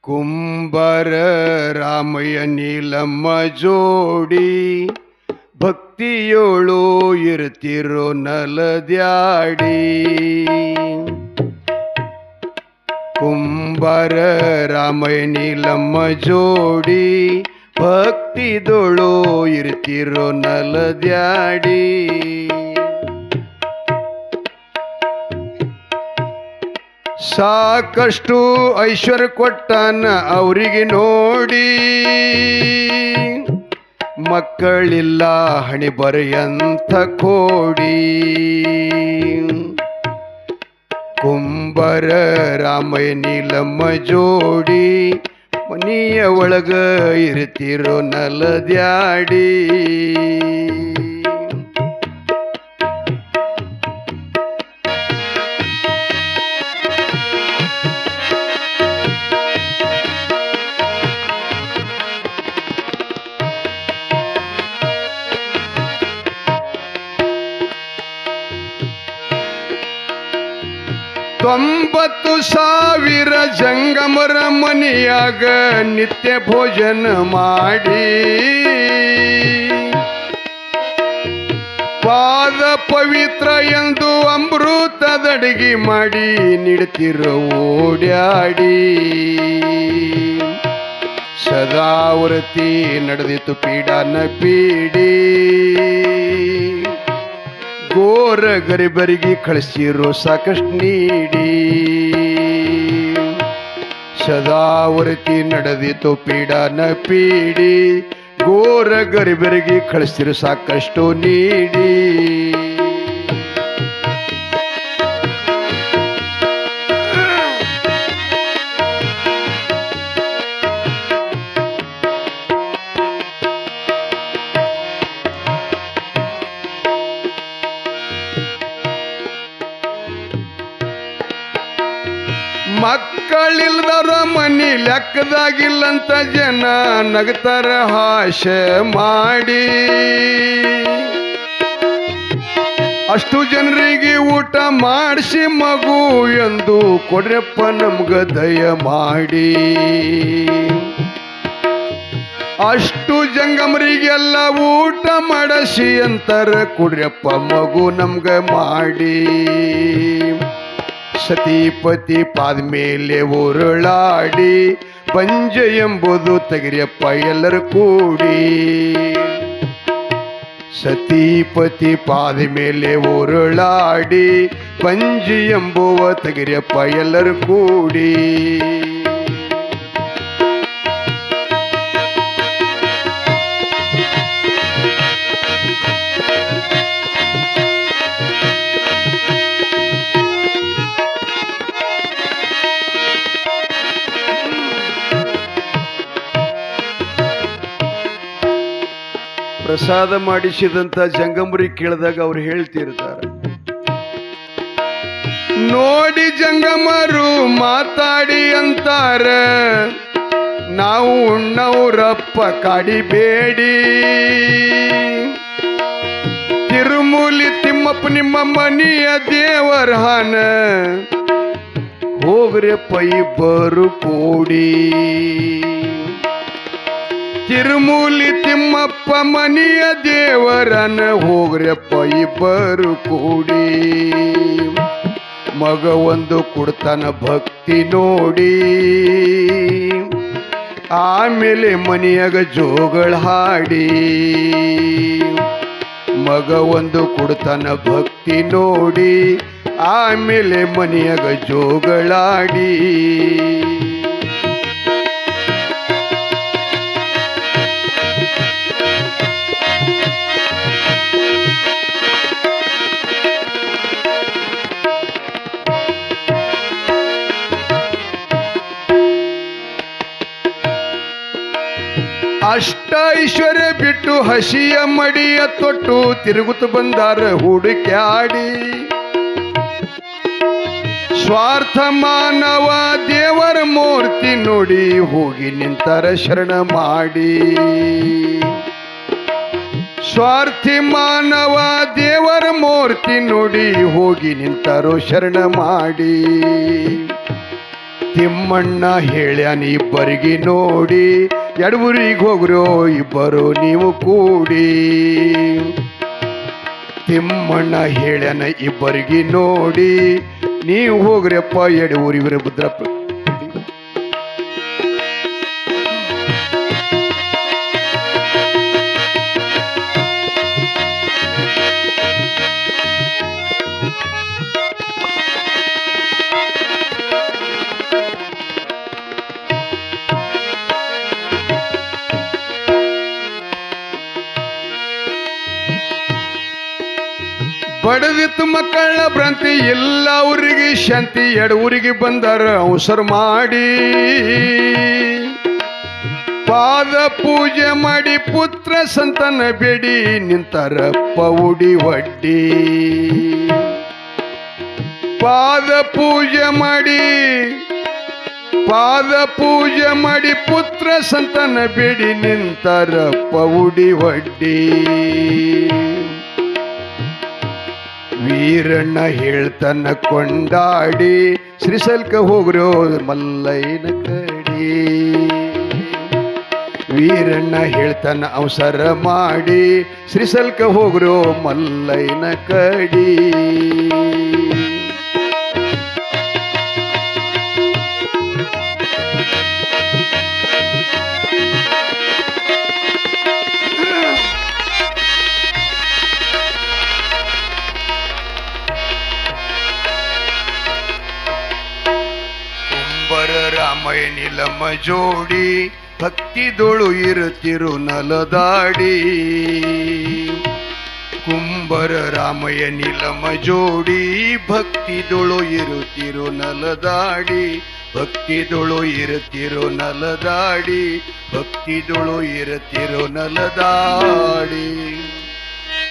ಕುಂಬಾರ ರಾಮಯ್ಯ ನೀಲಮ್ಮ ಜೋಡಿ ಭಕ್ತಿಯೋಳು ಇರ್ತಿರೋ ನಲದ್ಯಾಡಿ. ಕುಂಬಾರ ರಾಮಯ್ಯ ನೀಲಮ್ಮ ಜೋಡಿ ಭಕ್ತಿದೋಳು ಇರ್ತಿರೋ ನಲದ್ಯಾಡಿ. ಸಾಕಷ್ಟು ಐಶ್ವರ್ಯ ಕೊಟ್ಟಾನ ಅವರಿಗೆ ನೋಡಿ, ಮಕ್ಕಳಿಲ್ಲ ಹಣಿ ಬರೆಯಂಥ ಕೋಡಿ. ಕುಂಬಾರ ರಾಮಯ್ಯ ನೀಲಮ್ಮ ಜೋಡಿ ಮನೆಯ ಒಳಗ ಇರ್ತಿರೋ ನಲದ್ಯಾಡಿ. ತೊಂಬತ್ತು ಸಾವಿರ ಜಂಗಮರ ಮನೆಯಾಗ ನಿತ್ಯ ಭೋಜನ ಮಾಡಿ, ಪಾದ ಪವಿತ್ರ ಎಂದು ಅಮೃತದಡಿಗೆ ಮಾಡಿ ನೀಡ್ತಿರೋ ಓಡ್ಯಾಡಿ. ಸದಾವೃತಿ ನಡೆದಿತ್ತು ಪೀಡಾನ ಪೀಡಿ, ಗೋರ ಗರಿಬರಿಗೆ ಕಳಿಸಿರೋ ಸಾಕಷ್ಟು ನೀಡಿ. ಸದಾವೃತಿ ನಡೆದಿತ್ತು ಪೀಡಾನ ಪೀಡಿ, ಗೋರ ಗರಿಬರಿಗೆ ಕಳಿಸಿರೋ ಸಾಕಷ್ಟು ನೀಡಿ. ಮಕ್ಕಳಿಲ್ದರ ಮನಿ ಲೆಕ್ಕದಾಗಿಲ್ಲಂತ ಜನ ನಗತರ ಹಾಸ್ಯ ಮಾಡಿ, ಅಷ್ಟು ಜನರಿಗೆ ಊಟ ಮಾಡಿಸಿ ಮಗು ಎಂದು ಕೊಡ್ರಪ್ಪ ನಮ್ಗ ದಯ ಮಾಡಿ. ಅಷ್ಟು ಜಂಗಮರಿಗೆಲ್ಲ ಊಟ ಮಾಡಿಸಿ ಅಂತರ ಕೊಡ್ರಪ್ಪ ಮಗು ನಮ್ಗ ಮಾಡಿ. ಸತಿಪತಿ ಪಾದ ಮೇಲೆ ಉರುಳಾಡಿ, ಪಂಜ ಎಂಬುದು ತೆಗಿರಿಯಪ್ಪ ಎಲ್ಲರೂ ಕೂಡಿ. ಸತಿಪತಿ ಪಾದ ಮೇಲೆ ಉರುಳಾಡಿ, ಪಂಜ ಎಂಬುವ ತೆಗಿರಿಯಪ್ಪ ಎಲ್ಲರೂ ಕೂಡಿ. ಪ್ರಸಾದ ಮಾಡಿಸಿದಂತ ಜಂಗಮರಿ ಕೇಳಿದಾಗ ಅವ್ರು ಹೇಳ್ತಿರ್ತಾರೆ, ನೋಡಿ ಜಂಗಮರು ಮಾತಾಡಿ ಅಂತಾರ, ನಾವು ಉಣ್ಣವ್ರಪ್ಪ ಕಾಡಿಬೇಡಿ. ತಿರುಮೂಲಿ ತಿಮ್ಮಪ್ಪ ನಿಮ್ಮ ಮನೆಯ ದೇವರ ಹಾನ, ಹೋಗ್ರಪ್ಪ ಇಬ್ಬರು ಕೂಡಿ. ತಿರುಮೂಲಿ ತಿಮ್ಮಪ್ಪ ಮನೆಯ ದೇವರನ, ಹೋಗ್ರಪ್ಪ ಇಬ್ಬರು ಕೂಡಿ. ಮಗ ಒಂದು ಕೊಡ್ತಾನ ಭಕ್ತಿ ನೋಡಿ, ಆಮೇಲೆ ಮನೆಯಾಗ ಜೋಗಳ ಹಾಡಿ. ಮಗ ಒಂದು ಕೊಡ್ತಾನ ಭಕ್ತಿ ನೋಡಿ, ಆಮೇಲೆ ಮನೆಯಾಗ ಜೋಗಳಾಡಿ. ಅಷ್ಟ ಐಶ್ವರ್ಯ ಬಿಟ್ಟು ಹಸಿಯ ಮಡಿಯ ತೊಟ್ಟು ತಿರುಗುತ್ತ ಬಂದಾರ ಹುಡುಕ್ಯಾಡಿ. ಸ್ವಾರ್ಥ ಮಾನವ ದೇವರ ಮೂರ್ತಿ ನೋಡಿ, ಹೋಗಿ ನಿಂತರ ಶರಣ ಮಾಡಿ. ಸ್ವಾರ್ಥಿ ಮಾನವ ದೇವರ ಮೂರ್ತಿ ನೋಡಿ, ಹೋಗಿ ನಿಂತರೋ ಶರಣ ಮಾಡಿ. ತಿಮ್ಮಣ್ಣ ಹೇಳ್ಯಾನ ಇಬ್ಬರಿಗೆ ನೋಡಿ ಎಡವೂರಿಗೆ ಹೋಗ್ರೋ ಇಬ್ಬರು ನೀವು ಕೂಡಿ. ತಿಮ್ಮಣ್ಣ ಹೇಳ್ಯಾನ ಇಬ್ಬರಿಗೆ ನೋಡಿ ನೀವು ಹೋಗ್ರಪ್ಪ ಎಡವೂರಿ ವೀರಭದ್ರಪ್ಪ. ಬಡದಿತ್ತು ಮಕ್ಕಳ ಭ್ರಾಂತಿ ಎಲ್ಲ ಊರಿಗೆ ಶಾಂತಿ ಎಡವೂರಿಗೆ ಬಂದಾರ ಅವಸರ ಮಾಡಿ. ಪಾದ ಪೂಜೆ ಮಾಡಿ ಪುತ್ರ ಸಂತಾನ ಬೇಡಿ ನಿಂತಾರಪ್ಪ ಉಡಿ ಒಡ್ಡಿ. ಪಾದ ಪೂಜೆ ಮಾಡಿ ಪುತ್ರ ಸಂತಾನ ಬೇಡಿ ನಿಂತಾರಪ್ಪ ಉಡಿ ಒಡ್ಡಿ. ವೀರಣ್ಣ ಹೇಳ್ತನ ಕೊಂಡಾಡಿ ಶ್ರೀಶೈಲಕ ಹೋಗ್ರೋ ಮಲ್ಲಯ್ಯನ ಕಡಿ. ವೀರಣ್ಣ ಹೇಳ್ತನ ಅವಸರ ಮಾಡಿ ಶ್ರೀಶೈಲಕ ಹೋಗ್ರೋ ಮಲ್ಲಯ್ಯನ ಕಡಿ. ರಾಮಯ್ಯ ನಿಲಮ ಜೋಡಿ ಭಕ್ತಿದೊಳು ಇರುತ್ತಿರು ನಲದಾಡಿ. ಕುಂಬರ ರಾಮಯ್ಯ ನಿಲಮ ಜೋಡಿ ಭಕ್ತಿದೊಳು ಇರುತ್ತಿರು ನಲದಾಡಿ. ಭಕ್ತಿದೊಳು ಇರುತ್ತಿರು ನಲದಾಡಿ. ಭಕ್ತಿದೊಳು ಇರುತ್ತಿರು ನಲದಾಡಿ.